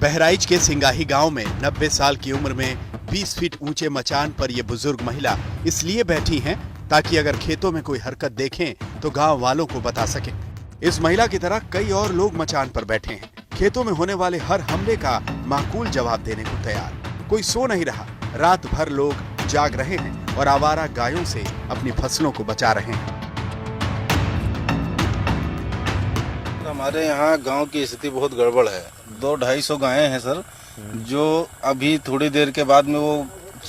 बहराइच के सिंगाही गांव में 90 साल की उम्र में 20 फीट ऊंचे मचान पर ये बुजुर्ग महिला इसलिए बैठी हैं ताकि अगर खेतों में कोई हरकत देखें तो गांव वालों को बता सकें। इस महिला की तरह कई और लोग मचान पर बैठे हैं, खेतों में होने वाले हर हमले का माकूल जवाब देने को तैयार। कोई सो नहीं रहा, रात भर लोग जाग रहे हैं और आवारा गायों से अपनी फसलों को बचा रहे हैं। हमारे यहाँ गांव की स्थिति बहुत गड़बड़ है। 200-250 गायें हैं सर, जो अभी थोड़ी देर के बाद में वो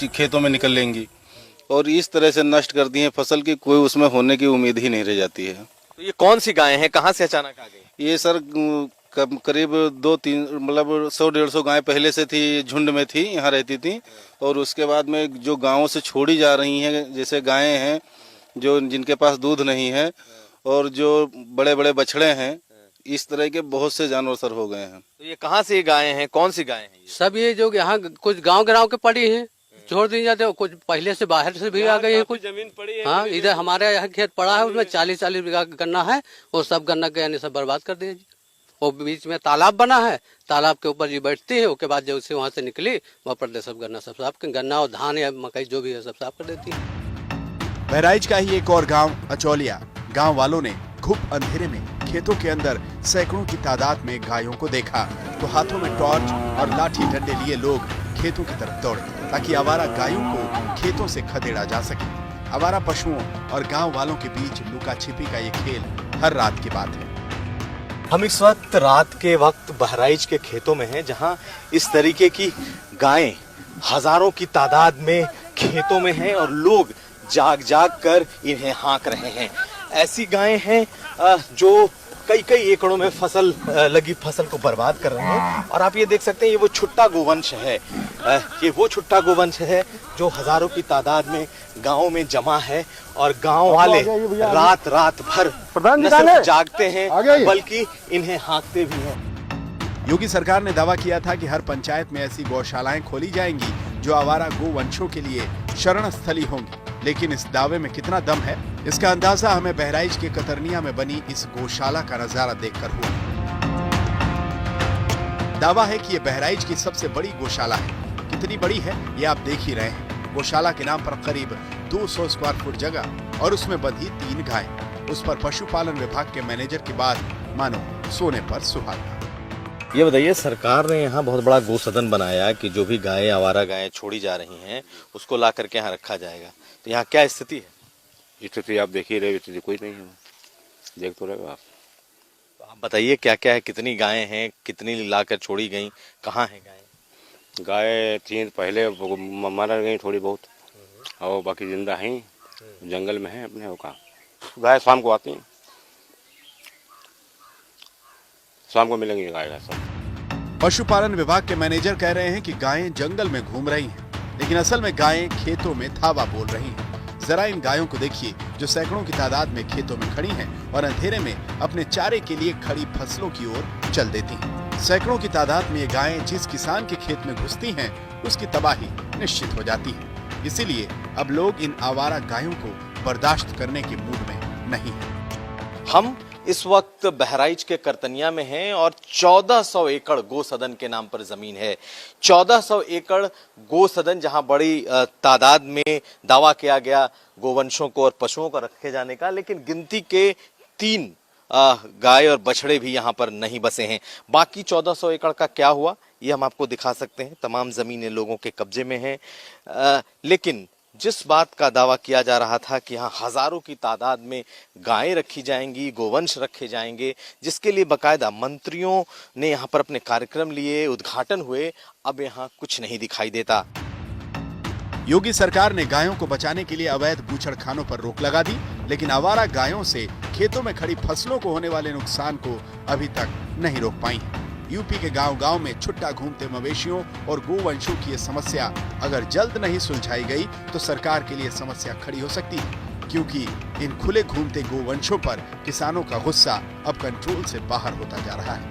खेतों में निकल लेंगी और इस तरह से नष्ट कर दी है फसल की, कोई उसमें होने की उम्मीद ही नहीं रह जाती है। तो ये कौन सी गायें हैं, कहाँ से अचानक आ गई? ये सर करीब 2-3 मतलब 100-150 गायें पहले से थी, झुंड में थी, यहाँ रहती थी और उसके बाद में जो गाँवों से छोड़ी जा रही हैं, जैसे गायें हैं जो जिनके पास दूध नहीं है और जो बड़े बड़े बछड़े हैं, इस तरह के बहुत से जानवर सर हो गए हैं। तो ये कहाँ से गायें हैं, कौन सी गायें हैं ये? सब ये जो यहाँ कुछ गांव के पड़ी हैं, छोड़ दी जाते हैं, कुछ पहले से बाहर से भी आ गई है, कुछ जमीन पड़ी है। हाँ, इधर हमारे यहाँ खेत पड़ा है, उसमें 40-40 बीघा गन्ना है, वो सब गन्ना के यानी सब बर्बाद कर दिया जी। और बीच में तालाब बना है, तालाब के ऊपर जी बैठती है, उसके बाद जब से वहाँ से निकली वहाँ पर सब गन्ना सब साफ, गन्ना और धान या मकई जो भी है सब साफ कर देती है। बहराइच का ही एक और गांव अचौलिया, गांव वालों ने घुप अंधेरे में खेतों के अंदर सैकड़ों की तादाद में गायों को देखा तो हाथों में टॉर्च और लाठी डंडे लिए लोग खेतों की तरफ दौड़े ताकि आवारा गायों को खेतों से खदेड़ा जा सके। आवारा पशुओं और गांव वालों के बीच लुका छिपी का ये खेल हर रात की बात है। हम इस वक्त रात के वक्त बहराइच के खेतों में हैं, जहां इस तरीके की गायें हजारों की तादाद में खेतों में हैं और लोग जाग जाग कर इन्हें हाँक रहे हैं। ऐसी गायें हैं जो कई एकड़ों में लगी फसल को बर्बाद कर रहे हैं। और आप ये देख सकते हैं, ये वो छुट्टा गोवंश है, ये वो छुट्टा गोवंश है जो हजारों की तादाद में गाँव में जमा है और गाँव वाले रात भर न सिर्फ जागते हैं बल्कि इन्हें हाँकते भी हैं। योगी सरकार ने दावा किया था कि हर पंचायत में ऐसी गौशालाएं खोली जाएंगी जो आवारा गोवंशों के लिए शरण स्थली होंगी, लेकिन इस दावे में कितना दम है इसका अंदाजा हमें बहराइच के कतरनिया में बनी इस गौशाला का नजारा देखकर हुआ। दावा है कि यह बहराइच की सबसे बड़ी गौशाला है। कितनी बड़ी है ये आप देख ही रहे हैं। गौशाला के नाम पर करीब 200 स्क्वायर फुट जगह और उसमें बंधी 3 गाय। उस पर पशुपालन विभाग के मैनेजर की बात मानो सोने पर सुहागा। ये बताइए, सरकार ने यहाँ बहुत बड़ा गौ सदन बनाया कि जो भी गायें आवारा गायें छोड़ी जा रही हैं उसको ला करके यहाँ रखा जाएगा, तो यहाँ क्या स्थिति है? स्थिति आप देख ही रहे, स्थिति कोई नहीं है, देख तो रहे हो आप। तो आप बताइए क्या क्या है, कितनी गायें हैं, कितनी लाकर छोड़ी गई, कहाँ हैं गायें? गाय 3 पहले मारा गई थोड़ी बहुत और बाकी जिंदा हैं, जंगल में हैं अपने। का गाय शाम को आती हैं, शाम को मिलेंगी गाय सब। पशुपालन विभाग के मैनेजर कह रहे हैं कि गायें जंगल में घूम रही हैं, लेकिन असल में गायें खेतों में थावा बोल रही हैं। जरा इन गायों को देखिए जो सैकड़ों की तादाद में खेतों में खड़ी हैं और अंधेरे में अपने चारे के लिए खड़ी फसलों की ओर चल देती हैं। सैकड़ों की तादाद में ये गायें जिस किसान के खेत में घुसती हैं उसकी तबाही निश्चित हो जाती है। इसीलिए अब लोग इन आवारा गायों को बर्दाश्त करने के मूड में नहीं है। हम इस वक्त बहराइच के करतनिया में हैं और 1400 एकड़ गो सदन के नाम पर जमीन है। 1400 एकड़ गो सदन, जहां बड़ी तादाद में दावा किया गया गोवंशों को और पशुओं को रखे जाने का, लेकिन गिनती के 3 गाय और बछड़े भी यहां पर नहीं बसे हैं। बाकी 1400 एकड़ का क्या हुआ ये हम आपको दिखा सकते हैं। तमाम जमीनें लोगों के कब्जे में हैं, लेकिन जिस बात का दावा किया जा रहा था कि यहाँ हजारों की तादाद में गायें रखी जाएंगी, गोवंश रखे जाएंगे, जिसके लिए बकायदा मंत्रियों ने यहाँ पर अपने कार्यक्रम लिए, उद्घाटन हुए, अब यहाँ कुछ नहीं दिखाई देता। योगी सरकार ने गायों को बचाने के लिए अवैध बूचड़खानों पर रोक लगा दी, लेकिन आवारा गायों से खेतों में खड़ी फसलों को होने वाले नुकसान को अभी तक नहीं रोक पाई। यूपी के गांव-गांव में छुट्टा घूमते मवेशियों और गोवंशों की ये समस्या अगर जल्द नहीं सुलझाई गई तो सरकार के लिए समस्या खड़ी हो सकती है, क्योंकि इन खुले घूमते गोवंशों पर किसानों का गुस्सा अब कंट्रोल से बाहर होता जा रहा है।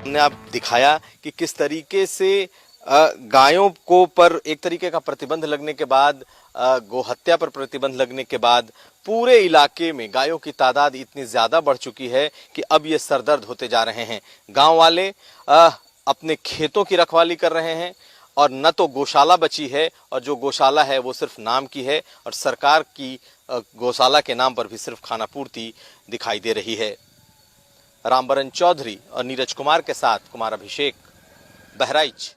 हमने आप दिखाया कि किस तरीके से गायों को पर एक तरीके का प्रतिबंध लगने के बाद, गोहत्या पर प्रतिबंध लगने के बाद पूरे इलाके में गायों की तादाद इतनी ज्यादा बढ़ चुकी है कि अब ये सरदर्द होते जा रहे हैं। गांव वाले अपने खेतों की रखवाली कर रहे हैं और न तो गौशाला बची है, और जो गौशाला है वो सिर्फ नाम की है और सरकार की गौशाला के नाम पर भी सिर्फ खानापूर्ति दिखाई दे रही है। रामबरन चौधरी और नीरज कुमार के साथ कुमार अभिषेक, बहराइच।